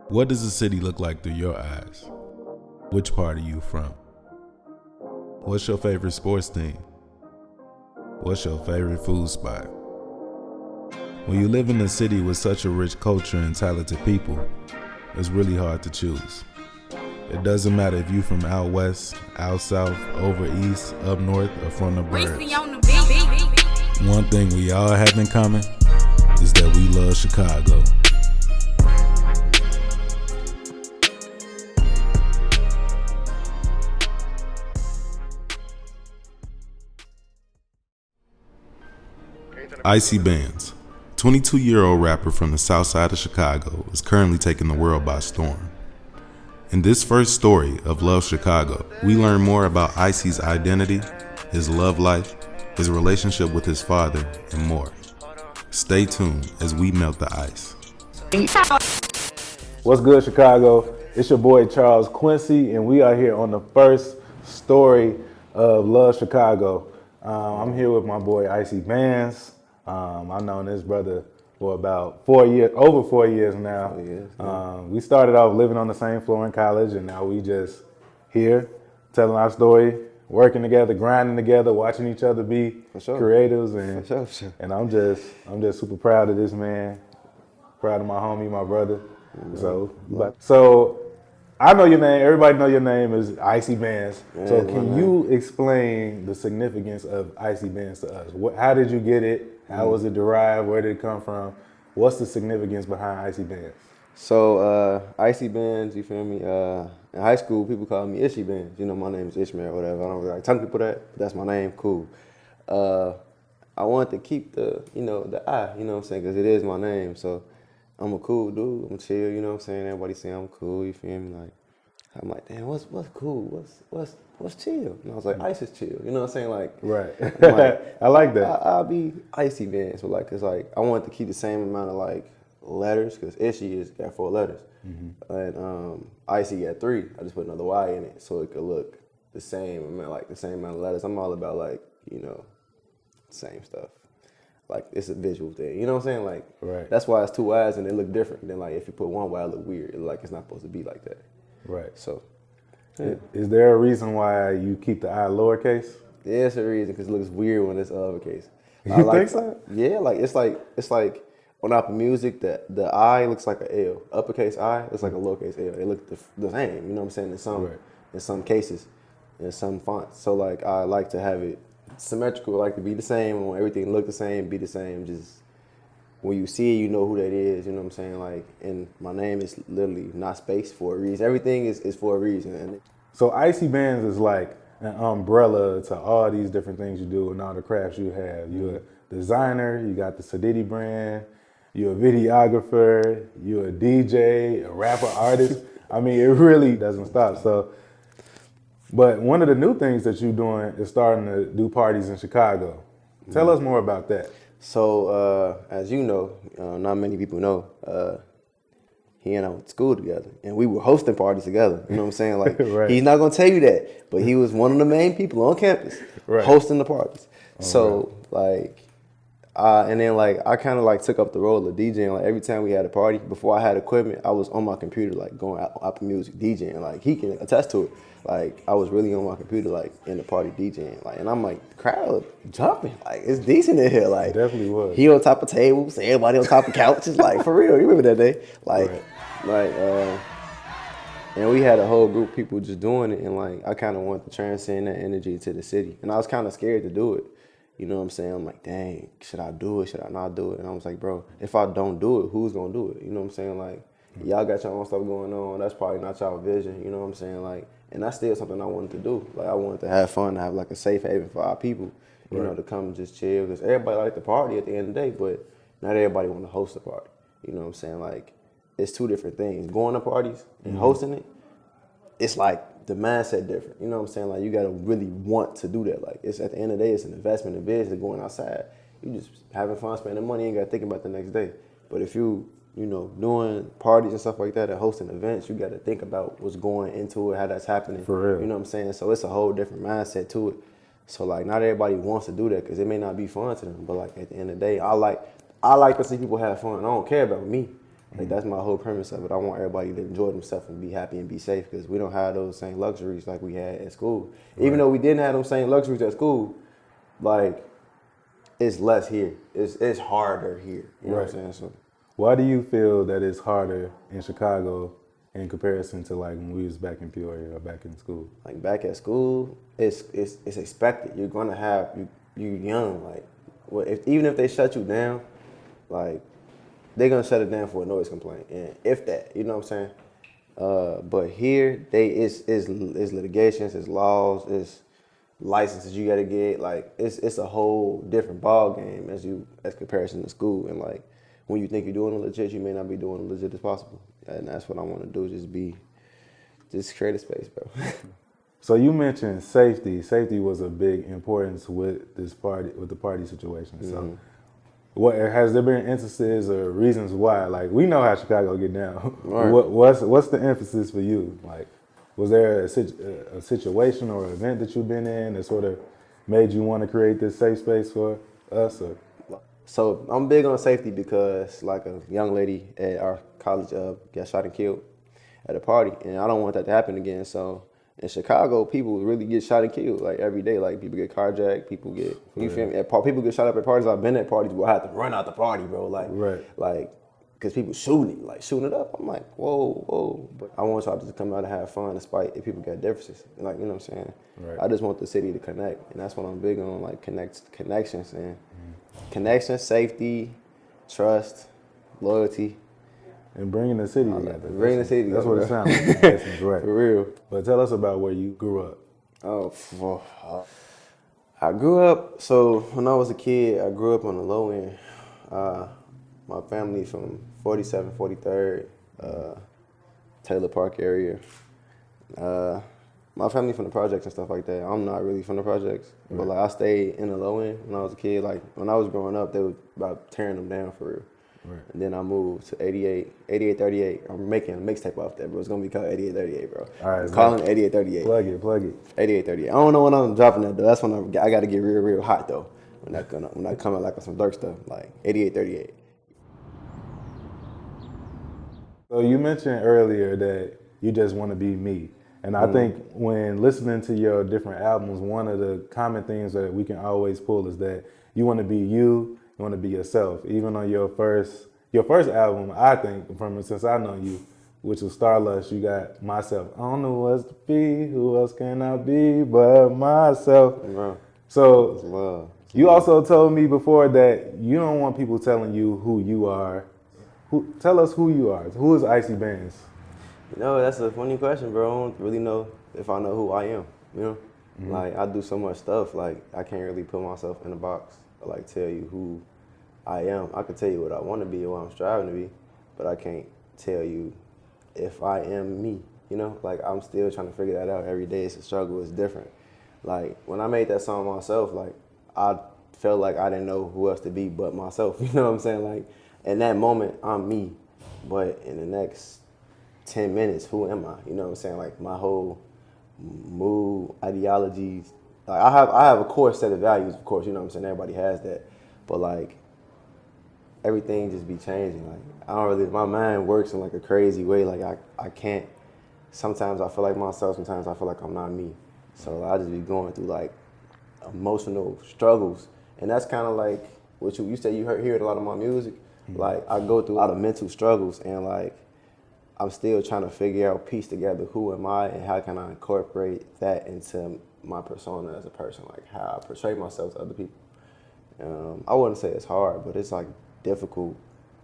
What does the city look like through your eyes? Which part are you from? What's your favorite sports team? What's your favorite food spot? When you live in a city with such a rich culture and talented people, it's really hard to choose. It doesn't matter if you from out west, out south, over east, up north, or from the burbs. One thing we all have in common is that we love Chicago. Icyybands, 22-year-old rapper from the south side of Chicago, is currently taking the world by storm. In this first story of Love Chicago, we learn more about Icyy's identity, his love life, his relationship with his father, and more. Stay tuned as we melt the ice. What's good, Chicago? It's your boy Charles Quincy, and we are here on the first story of Love Chicago. I'm here with my boy icyybands. I've known this brother for about 4 years, over 4 years now. 4 years, yeah. We started off living on the same floor in college, and now we just here telling our story, working together, grinding together, watching each other be creatives, and sure. And I'm just super proud of this man, proud of my homie, my brother. Mm-hmm. So I know your name. Everybody know your name is icyybands. Yeah, so can you explain the significance of icyybands to us? How did you get it? How was it derived? Where did it come from? What's the significance behind icyybands? So icyybands, you feel me? In high school, people call me icyybands. You know, my name is Ishmael or whatever. I don't really like telling people that. That's my name. Cool. I wanted to keep the I, you know what I'm saying? Because it is my name. So I'm a cool dude. I'm chill, you know what I'm saying? Everybody say I'm cool, you feel me? Like, I'm like, damn, what's cool? What's chill? And I was like, ice is chill. You know what I'm saying? Like, right. Like, I like that. I'll be icyybands, but like, it's like I wanted to keep the same amount of like letters because Ishi is got 4 letters, and Icy got 3. I just put another Y in it so it could look the same amount, like the same amount of letters. I'm all about like same stuff. Like, it's a visual thing, you know what I'm saying? Like, right. That's why it's 2 Y's and they look different than like if you put 1 Y, it look weird. Like, it's not supposed to be like that. Right. So, yeah. Is there a reason why you keep the I lowercase? Yeah, it's a reason because it looks weird when it's uppercase. You think so? Yeah, like it's like on Apple Music, the I looks like an L. Uppercase I looks like a lowercase L. They look the same, you know what I'm saying? In some cases, in some fonts. So like I like to have it symmetrical, like to be the same. I want everything to look the same, be the same. Just when you see it, you know who that is. You know what I'm saying? Like, and my name is literally not spaced for a reason. Everything is for a reason. And so icyybands is like an umbrella to all these different things you do and all the crafts you have. You're a designer. You got the Sadidi brand. You're a videographer. You're a DJ, a rapper, artist. I mean, it really doesn't stop. So. But one of the new things that you're doing is starting to do parties in Chicago. Tell us more about that. So, as you know, not many people know, he and I went to school together, and we were hosting parties together. You know what I'm saying? Like, right. He's not gonna tell you that, but he was one of the main people on campus hosting the parties. So, like, and then like I kind of like took up the role of DJing. Like every time we had a party, before I had equipment, I was on my computer like going out Apple Music DJing. Like he can attest to it. Like I was really on my computer like in the party DJing. Like, and I'm like, the crowd jumping. Like it's decent in here. Like it definitely was. He on top of tables, everybody on top of couches. Like for real, you remember that day? Like, and we had a whole group of people just doing it. And like I kind of wanted to transcend that energy to the city. And I was kind of scared to do it. You know what I'm saying? I'm like, dang, should I do it? Should I not do it? And I was like, bro, if I don't do it, who's gonna do it? You know what I'm saying? Like, y'all got your own stuff going on. That's probably not y'all vision. You know what I'm saying? Like, and that's still something I wanted to do. Like, I wanted to have fun, have like a safe haven for our people, you know, to come and just chill. Because everybody like to party at the end of the day, but not everybody want to host a party. You know what I'm saying? Like, it's 2 different things. Going to parties and hosting it, it's like the mindset different. You know what I'm saying? Like, you got to really want to do that. Like, it's at the end of the day, it's an investment in business, going outside. You just having fun, spending money, you ain't got to think about the next day. But if you doing parties and stuff like that and hosting events, you got to think about what's going into it, how that's happening. For real. You know what I'm saying? So it's a whole different mindset to it. So like, not everybody wants to do that because it may not be fun to them. But like at the end of the day, I like to see people have fun. I don't care about me. Like that's my whole premise of it. I want everybody to enjoy themselves and be happy and be safe because we don't have those same luxuries like we had at school. Even though we didn't have those same luxuries at school, like it's less here. It's harder here. You know what I'm saying? So why do you feel that it's harder in Chicago in comparison to like when we was back in Peoria or back in school? like back at school, it's expected. You're gonna have you young. Like even if they shut you down, like they're gonna shut it down for a noise complaint, and if that, you know what I'm saying. But here, it's litigations, it's laws, it's licenses you gotta get. Like it's a whole different ball game as comparison to school. And like when you think you're doing it legit, you may not be doing it legit as possible. And that's what I want to do. Just create a space, bro. So you mentioned safety. Safety was a big importance with the party situation. So what has there been instances or reasons why? Like we know how Chicago get down. Right. What's the emphasis for you? Like was there a situation or event that you've been in that sort of made you want to create this safe space for us? Or? So I'm big on safety because like a young lady at our college got shot and killed at a party, and I don't want that to happen again. So in Chicago, people really get shot and killed like every day. Like people get carjacked, people get feel me? People get shot up at parties. I've been at parties where I had to run out the party, bro. Like because people shooting it up. I'm like, whoa. But I want y'all to come out and have fun despite if people got differences. Like, you know what I'm saying? Right. I just want the city to connect, and that's what I'm big on, like connections and connections, safety, trust, loyalty. And bringing the city together. Bringing the city together. That's what it sounds like. That's right. For real. But tell us about where you grew up. I grew up, so when I was a kid, I grew up on the low end. My family from 47, 43rd, Taylor Park area. My family from the projects and stuff like that. I'm not really from the projects, but like I stayed in the low end when I was a kid. Like when I was growing up, they were about tearing them down for real. Right. And then I moved to 8838. I'm making a mixtape off that, bro. It's gonna be called 8838, bro. All right, I'm calling it 8838. Plug it. 8838. I don't know when I'm dropping that though. That's when I gotta get real hot though. When I come out like with some dark stuff, like 8838. So you mentioned earlier that you just want to be me. And I think when listening to your different albums, one of the common themes that we can always pull is that you want to be you want to be yourself. Even on your first album, I think, since I know you, which was Starlust, you got myself. I don't know what to be, who else can I be but myself. Bro. So you also told me before that you don't want people telling you who you are. Tell us who you are. Who is icyybands? You know, that's a funny question, bro. I don't really know if I know who I am, you know? Like, I do so much stuff, like, I can't really put myself in a box or, like, tell you who I am. I can tell you what I want to be or what I'm striving to be, but I can't tell you if I am me, you know? Like, I'm still trying to figure that out every day. It's a struggle. It's different. Like, when I made that song myself, like, I felt like I didn't know who else to be but myself, you know what I'm saying? Like, in that moment, I'm me, but in the next 10 minutes, who am I? You know what I'm saying? Like my whole mood, ideologies. Like I have a core set of values, of course, you know what I'm saying? Everybody has that. But like everything just be changing. Like I don't really, my mind works in like a crazy way. Like I can't, sometimes I feel like myself, sometimes I feel like I'm not me. So I just be going through like emotional struggles. And that's kind of like what you said you hear it a lot of my music. Like I go through a lot of mental struggles and like I'm still trying to figure out, piece together who am I and how can I incorporate that into my persona as a person, like how I portray myself to other people. I wouldn't say it's hard, but it's like difficult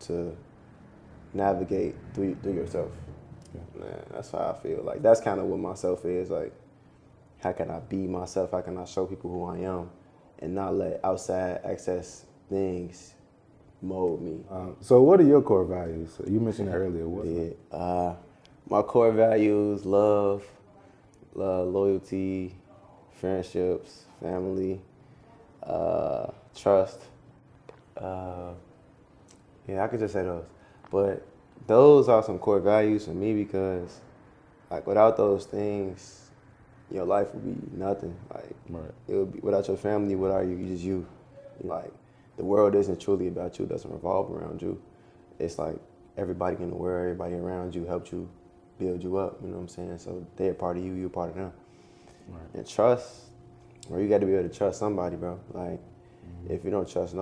to navigate through yourself. Yeah. Man, that's how I feel. Like that's kind of what myself is. Like how can I be myself? How can I show people who I am and not let outside access things mold me. So what are your core values? You mentioned it earlier. My core values, love, loyalty, friendships, family, trust. I could just say those. But those are some core values for me because like without those things, your life would be nothing. Like it would be without your family, what are you? You're just you. Like the world isn't truly about you. It doesn't revolve around you. It's like everybody in the world, everybody around you helped you build you up, you know what I'm saying? So they're a part of you, you're a part of them. Right. And trust, bro, you got to be able to trust somebody, bro. Like, if you don't trust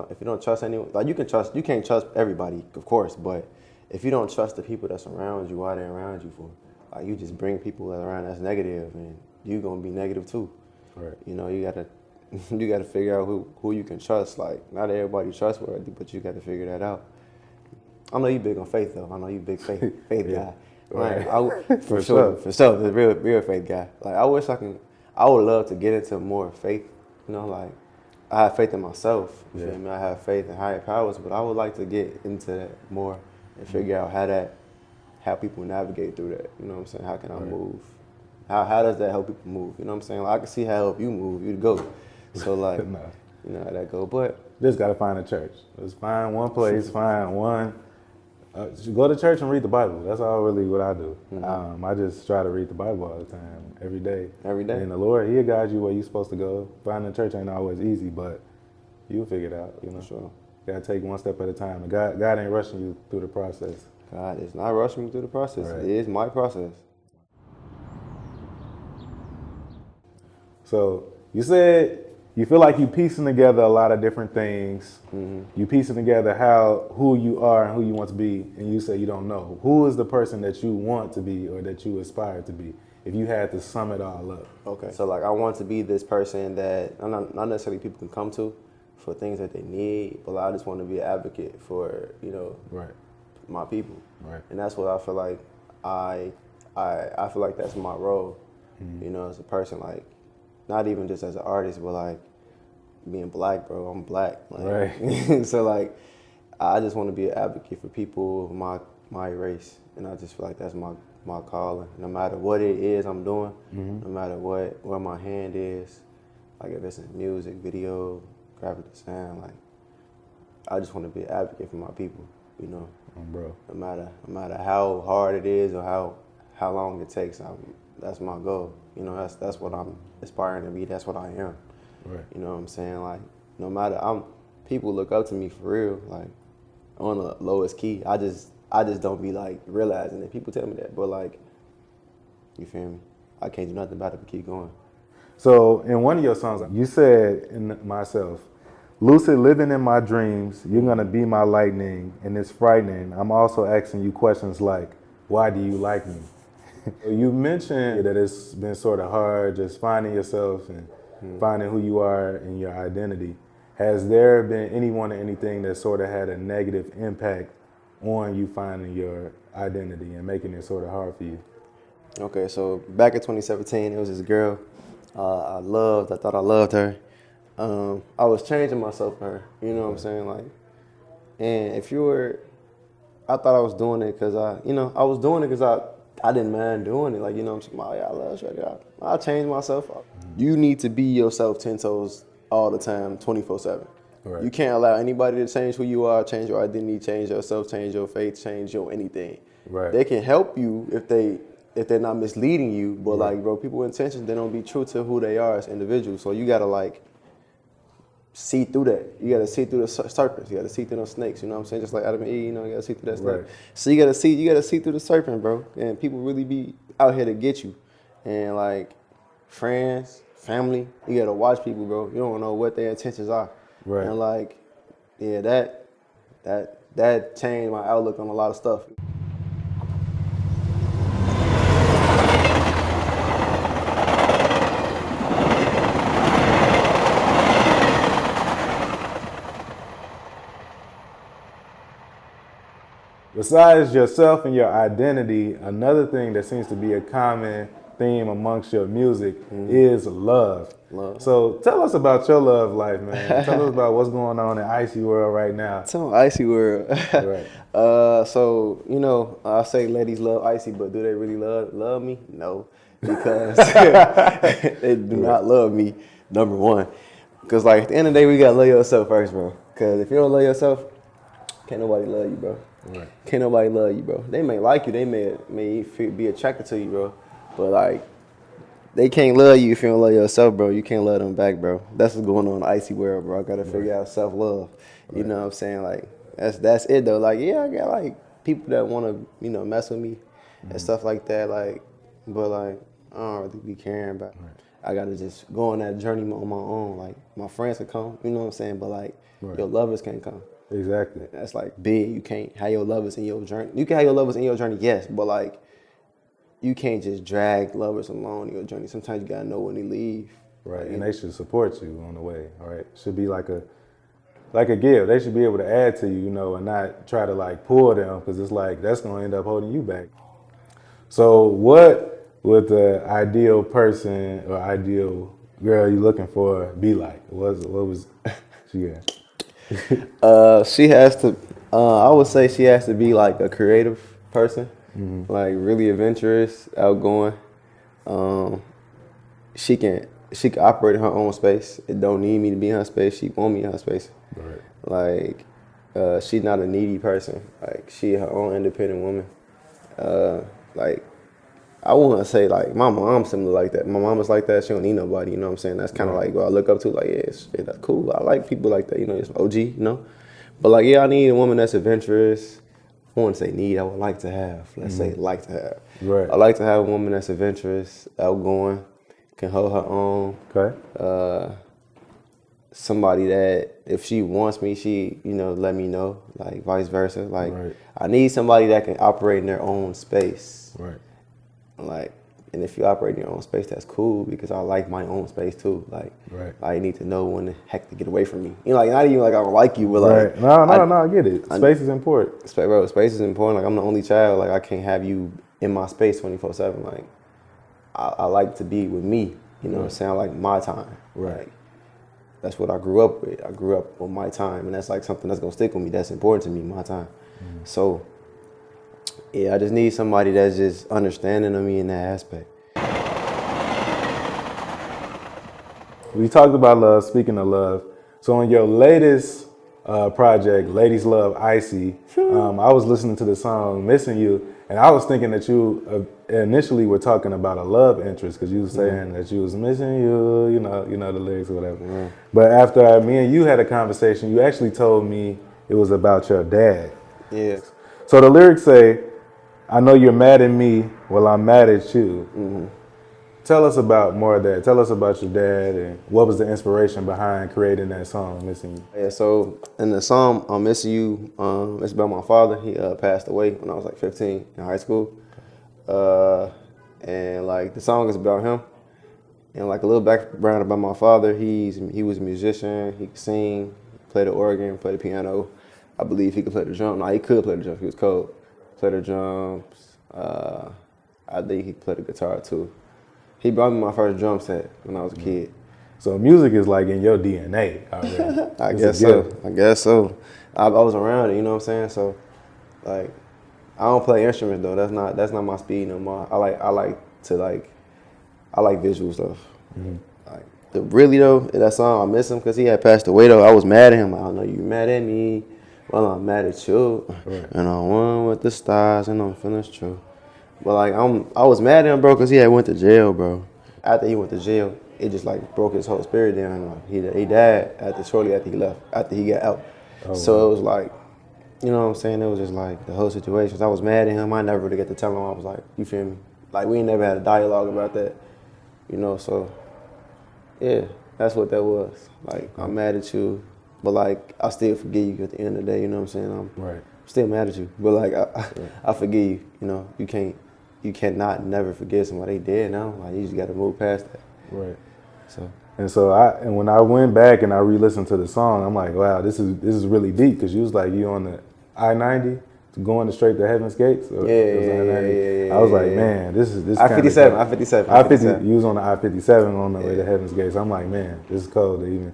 anyone, like you can't trust everybody, of course, but if you don't trust the people that's around you, why they're around you for? Like, you just bring people that around that's negative, and you're gonna be negative too. Right. You know, you gotta figure out who you can trust. Like, not everybody trustworthy, but you gotta figure that out. I know you big on faith though. I know you big faith guy. Right. Like, for sure, the real faith guy. Like, I would love to get into more faith. You know, like, I have faith in myself. You feel me? I have faith in higher powers, but I would like to get into that more and figure out how people navigate through that. You know what I'm saying? How can I move? How does that help people move? You know what I'm saying? Like, I can see how help you move. You'd go. So like, you know how that go. But just gotta find a church. Just find one place. Find one. Go to church and read the Bible. That's all really what I do. Mm-hmm. I just try to read the Bible all the time, every day. Every day. And the Lord, He'll guide you where you're supposed to go. Finding a church ain't always easy, but you'll figure it out. You know. Sure. Gotta take one step at a time. And God ain't rushing you through the process. God is not rushing me through the process. Right. It is my process. So you said you feel like you piecing together a lot of different things. Mm-hmm. You piecing together who you are and who you want to be, and you say you don't know. Who is the person that you want to be or that you aspire to be, if you had to sum it all up? Okay. So like, I want to be this person that not necessarily people can come to for things that they need, but I just want to be an advocate for, you know, my people. Right. And that's what I feel like I feel like that's my role, you know, as a person, like, not even just as an artist, but like being black, bro. I'm black. Like, right. So like, I just want to be an advocate for people of my race, and I just feel like that's my calling. No matter what it is I'm doing, no matter where my hand is, like if it's in music, video, graphic design, like I just want to be an advocate for my people, you know. Bro. No matter how hard it is or how long it takes, that's my goal. You know, that's what I'm aspiring to be. That's what I am. Right. You know what I'm saying? Like, no matter, people look up to me for real. Like, on the lowest key, I just don't be like realizing it. People tell me that, but like, you feel me? I can't do nothing about it but keep going. So in one of your songs, you said in myself, lucid living in my dreams, you're gonna be my lightning, and it's frightening. I'm also asking you questions like, why do you like me? You mentioned that it's been sort of hard just finding yourself and finding who you are and your identity. Has there been anyone or anything that sort of had a negative impact on you finding your identity and making it sort of hard for you? Okay, so back in 2017, it was this girl I thought I loved her. I was changing myself for her, you know what I'm saying? Like, and I thought I was doing it because I didn't mind doing it. Like, you know what I'm saying? Oh, yeah, I love Shreddy. I'll change myself. You need to be yourself 10 toes all the time, 24/7. Right. You can't allow anybody to change who you are, change your identity, change yourself, change your faith, change your anything. Right. They can help you if they're not misleading you, but like, bro, people with intentions, they don't be true to who they are as individuals. So you gotta like see through that. You gotta see through the serpents. You gotta see through those snakes. You know what I'm saying? Just like Adam and Eve, you know, you gotta see through that snake. Right. So you gotta see through the serpent, bro. And people really be out here to get you. And like friends, family, you gotta watch people, bro. You don't know what their intentions are. Right. And like, yeah, that changed my outlook on a lot of stuff. Besides yourself and your identity, another thing that seems to be a common theme amongst your music is love. So tell us about your love life, man. Tell us about what's going on in Icy World right now. It's on Icy World. Right. So, you know, I say ladies love Icy, but do they really love me? No, because they do not love me, number one. Because like at the end of the day, we gotta love yourself first, bro. Because if you don't love yourself, can't nobody love you, bro. Right. Can't nobody love you, bro. They may like you, they may be attracted to you, bro. But like, they can't love you if you don't love yourself, bro. You can't love them back, bro. That's what's going on in the Icy World, bro. I gotta figure out self-love. You know what I'm saying? Like, that's it though. Like, yeah, I got like people that want to, you know, mess with me and stuff like that. Like, but like, I don't really be caring about. Right. I gotta just go on that journey on my own. Like, my friends can come, you know what I'm saying? But like, your lovers can't come. Exactly. That's like big. You can't have your lovers in your journey. You can have your lovers in your journey, yes, but like, you can't just drag lovers along in your journey. Sometimes you gotta know when they leave. Right, and they should support you on the way. All right, should be like a give. They should be able to add to you, you know, and not try to like pull them, because it's like that's gonna end up holding you back. So, what would the ideal person or ideal girl you looking for be like? What was she at? She has to. I would say she has to be like a creative person, like really adventurous, outgoing. She can operate in her own space. It don't need me to be in her space. She want me in her space. Right. Like, she's not a needy person. Like, she her own independent woman. Like, I wouldn't say like my mom's similar like that. My mom is like that. She don't need nobody. You know what I'm saying? That's kind of like what I look up to. Like, yeah, that's cool. I like people like that. You know, it's OG. You know, but like, yeah, I need a woman that's adventurous. I wouldn't say need. I would like to have. Let's say like to have. Right. I like to have a woman that's adventurous, outgoing, can hold her own. Okay. Somebody that if she wants me, she, you know, let me know. Like, vice versa. Like, Right. I need somebody that can operate in their own space. Right. Like, and if you operate in your own space, that's cool, because I like my own space too. Like, Right. I need to know when the heck to get away from me. You know, like, not even like I don't like you, but like, Right. No, I get it. Space is important. Space is important. Like, I'm the only child. Like, I can't have you in my space 24/7. Like, I like to be with me. You know what I'm saying? I like my time. Right. Like, that's what I grew up with. I grew up with my time, and that's like something that's gonna stick with me. That's important to me, my time. So, yeah, I just need somebody that's just understanding of me in that aspect. We talked about love. Speaking of love, so on your latest project, Ladies Love Icy, I was listening to the song "Missing You," and I was thinking that you initially were talking about a love interest, because you were saying that you was missing you. You know the lyrics or whatever. But after me and you had a conversation, you actually told me it was about your dad. Yeah. So the lyrics say, "I know you're mad at me, well I'm mad at you." Tell us about more of that. Tell us about your dad and what was the inspiration behind creating that song, Missing You. Yeah, so in the song, I'm Missing You, it's about my father. He passed away when I was like 15 in high school. And like, the song is about him. And like, a little background about my father, he was a musician. He could sing, play the organ, play the piano. I believe he could play the drum. No, he could play the drums. He was cold. Play the drums. I think he could play the guitar too. He brought me my first drum set when I was a kid. So music is like in your DNA already. I guess so. I was around it, you know what I'm saying? So, like, I don't play instruments though. That's not my speed no more. I like visual stuff. Like, really though, that song, I miss him because he had passed away though. I was mad at him. Like, I know you mad at me. Well, I'm mad at you. Right. And I'm one with the stars and I'm feeling true. But like, I was mad at him, bro, because he had went to jail, bro. After he went to jail, it just like broke his whole spirit down. Like, he died shortly after he left, after he got out. So it was like, you know what I'm saying? It was just like the whole situation. I was mad at him. I never really got to tell him. I was like, you feel me? Like, we ain't never had a dialogue about that, you know? So yeah, that's what that was. Like, I'm mad at you, but like, I still forgive you at the end of the day. You know what I'm saying? I'm still mad at you, but like, I forgive you. You know, you cannot never forget somebody dead now. Like, you just got to move past that. Right. So when I went back and I re-listened to the song, I'm like, wow, this is really deep, because you was like, you on the I-90 going straight to Heaven's Gates. Yeah. I was like, man, this is I-57. You was on the I-57 on the way to Heaven's Gates. I'm like, man, this is cold to even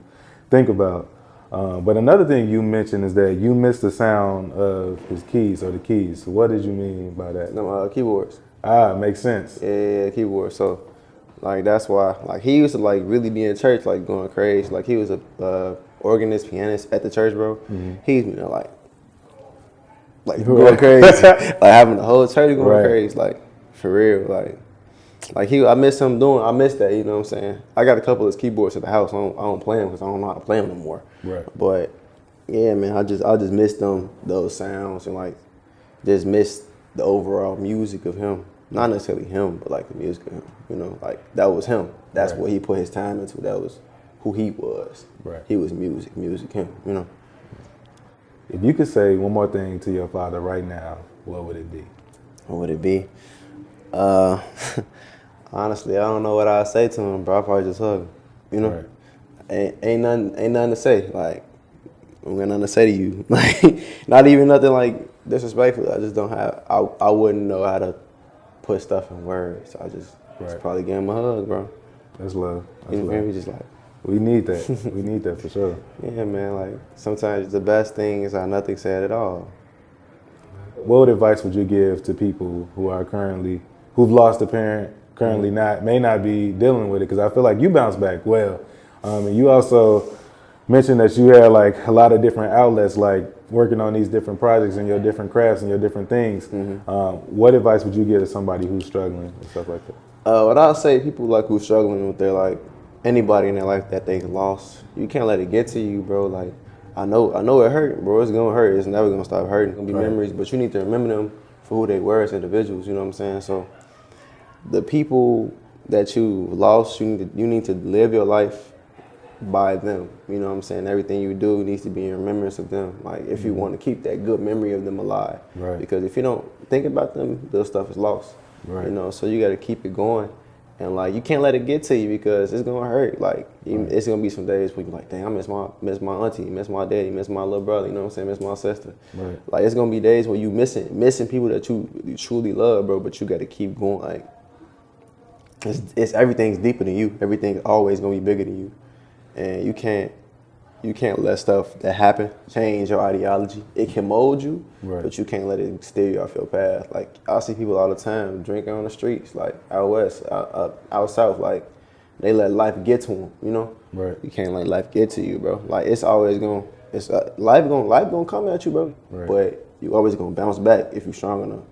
think about. But another thing you mentioned is that you missed the sound of his keys or the keys. So what did you mean by that? No, keyboards. Makes sense. Yeah, keyboards. So, like, that's why, like, he used to like really be in church, like going crazy. Like, he was a organist, pianist at the church, bro. He used to be like going crazy, like having the whole church going crazy, like, for real, like I miss that, you know what I'm saying? I got a couple of his keyboards at the house. I don't play them because I don't know how to play them no more. Right. But yeah, man, I just miss those sounds and like just miss the overall music of him. Not necessarily him, but like the music of him. You know, like that was him. That's what he put his time into. That was who he was. Right. He was music, him. You know. If you could say one more thing to your father right now, what would it be? What would it be? Honestly, I don't know what I'd say to him, bro. I'd probably just hug him. You know, ain't nothing to say. Like, I ain't got nothing to say to you. Like, not even nothing like disrespectful. I just don't have. I wouldn't know how to put stuff in words. So I just probably give him a hug, bro. That's love. You know, maybe just like. We need that. We need that for sure. Yeah, man. Like sometimes the best things are nothing said at all. What advice would you give to people who are who've lost a parent, currently may not be dealing with it? Because I feel like you bounce back well, and you also mentioned that you had like a lot of different outlets, like working on these different projects and your different crafts and your different things. What advice would you give to somebody who's struggling and stuff like that? What I'll say, people like who's struggling with their like anybody in their life that they lost, you can't let it get to you, bro. Like. I know it hurt, bro. It's gonna hurt. It's never gonna stop hurting. It's gonna be memories, but you need to remember them for who they were as individuals. You know what I'm saying? So, the people that you lost, you need to live your life by them. You know what I'm saying? Everything you do needs to be in remembrance of them. Like if you want to keep that good memory of them alive, because if you don't think about them, the stuff is lost. You know, so you got to keep it going. And like you can't let it get to you because it's gonna hurt. Like it's gonna be some days where you're like, dang, I miss my auntie, miss my daddy, miss my little brother. You know what I'm saying? Miss my sister. Like it's gonna be days where you missing people that you truly love, bro. But you got to keep going. Like it's everything's deeper than you. Everything's always gonna be bigger than you, and you can't let stuff that happen change your ideology. It can mold you, but you can't let it steer you off your path. Like I see people all the time drinking on the streets, like out west, out south. Like they let life get to them. You know, you can't let life get to you, bro. Like it's always life gonna come at you, bro. But you always gonna bounce back if you're strong enough.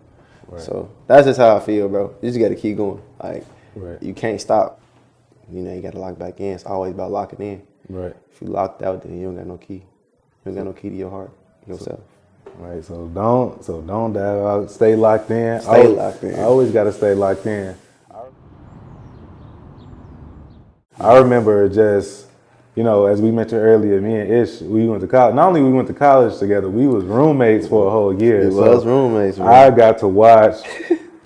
So that's just how I feel, bro. You just gotta keep going. Like you can't stop. You know, you gotta lock back in. It's always about locking in. If you locked out, then you don't got no key. You don't got no key to your heart, yourself. So don't dive out. Stay locked in. Stay locked in. I always got to stay locked in. I remember just, you know, as we mentioned earlier, me and Ish, we went to college. Not only we went to college together, we was roommates for a whole year. We was roommates, man. I got to watch.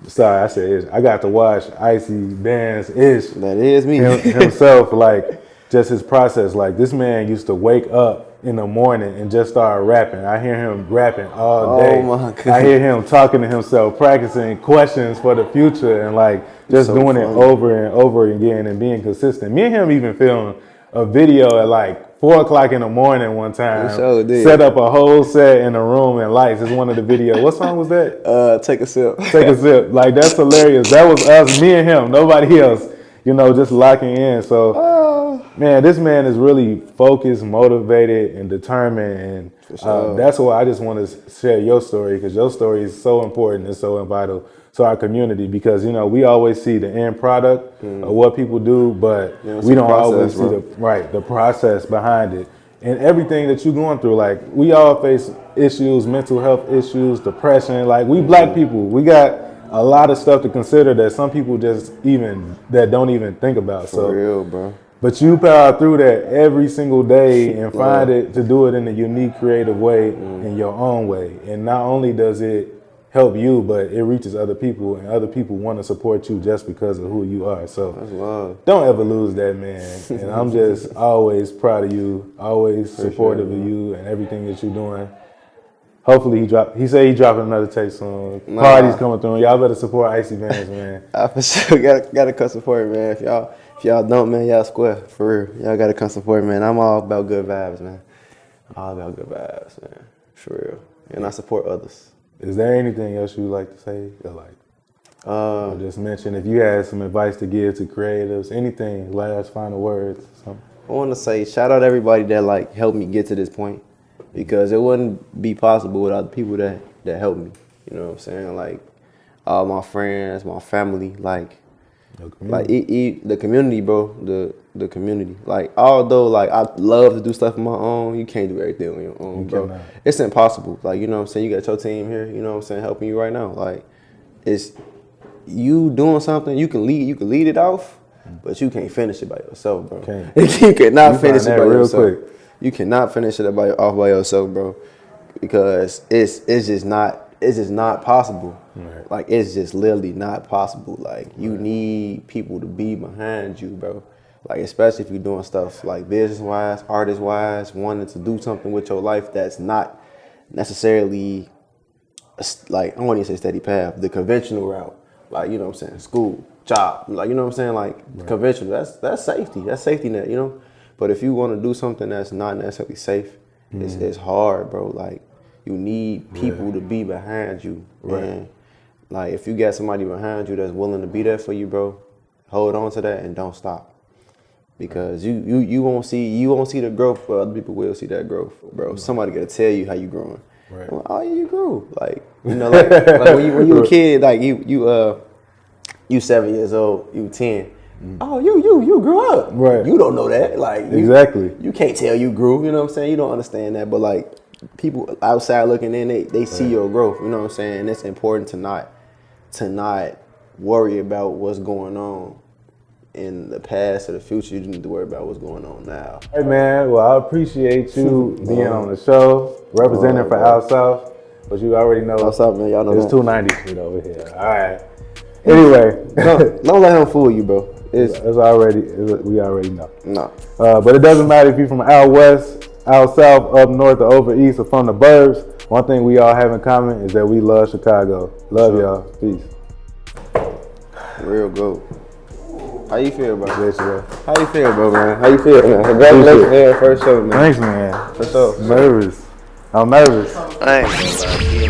Sorry, I said Ish. I got to watch icyybands Ish. That is me. Himself, like. Just his process, like this man used to wake up in the morning and just start rapping. I hear him rapping all day. Oh my God. I hear him talking to himself, practicing questions for the future and like just so doing funny. it over and over again and being consistent. Me and him even filmed a video at like 4 o'clock in the morning one time. Sure did. Set up a whole set in the room and lights. It's one of the videos. What song was that? Take a sip. Take a sip. Like that's hilarious. That was us, me and him, nobody else. You know, just locking in. So, man, this man is really focused, motivated, and determined. And that's why I just want to share your story, because your story is so important and so vital to our community. Because, you know, we always see the end product of what people do, but we don't always see the process behind it. And everything that you're going through, like, we all face issues, mental health issues, depression. Like, we black people, we got a lot of stuff to consider that some people that don't even think about. For real, bro. But you power through that every single day and find it to do it in a unique, creative way, in your own way. And not only does it help you, but it reaches other people, and other people want to support you just because of who you are. So that's love. Don't ever lose that, man. And I'm just always proud of you, always supportive of you and everything that you're doing. Hopefully he said he dropping another tape soon. Party's coming through. Y'all better support icyybands, man. I for sure gotta come support, man. If y'all don't, man, y'all square for real. Y'all gotta come support, man. I'm all about good vibes, man. All about good vibes, man. For real. And I support others. Is there anything else you'd like to say? Or just mention if you had some advice to give to creatives, anything, last final words, something. I want to say shout out to everybody that like helped me get to this point. Because it wouldn't be possible without the people that helped me. You know what I'm saying? Like all my friends, my family, like Like the community, bro. The community. Like although like I love to do stuff on my own, you can't do everything on your own, bro. Cannot. It's impossible. Like, you know what I'm saying? You got your team here, you know what I'm saying, helping you right now. Like it's you doing something, you can lead it off, but you can't finish it by yourself, bro. You cannot finish it by yourself. Quick. You cannot finish it off by yourself, bro. Because it's just not possible. Right. Like it's just literally not possible. Like you need people to be behind you, bro. Like especially if you're doing stuff like business wise, artist wise, wanting to do something with your life that's not necessarily like I won't even say steady path, the conventional route. Like, you know what I'm saying, school, job, like, you know what I'm saying, like right. Conventional. That's safety. That's safety net, you know. But if you want to do something that's not necessarily safe, it's hard, bro. Like you need people to be behind you, right. And like if you got somebody behind you that's willing to be there for you, bro, hold on to that and don't stop. Because you won't see the growth, but other people will see that growth, bro. Somebody gotta tell you how you growing. Right. Like, oh yeah, you grew. Like, you know, like when you a kid, like you 7 years old, you 10. Oh, you grew up. Right. You don't know that. Like exactly. You can't tell you grew, you know what I'm saying? You don't understand that. But like people outside looking in, they see your growth, you know what I'm saying? And it's important to not worry about what's going on in the past or the future. You need to worry about what's going on now. Hey man, well I appreciate you being on the show, representing for Out South. But you already know Out South, man, y'all know it's 290 feet over here. All right. Anyway, don't let him fool you, bro. We already know. No. But it doesn't matter if you're from out west, out south, up north, or over east, or from the burbs. One thing we all have in common is that we love Chicago. Love y'all. Peace. Real good. How you feel, bro? Yes, bro. How you feel, bro, man? How you feel, man? Congratulations, man. First show, man. Thanks, man. For sure. Nervous. I'm nervous. I ain't gonna lie.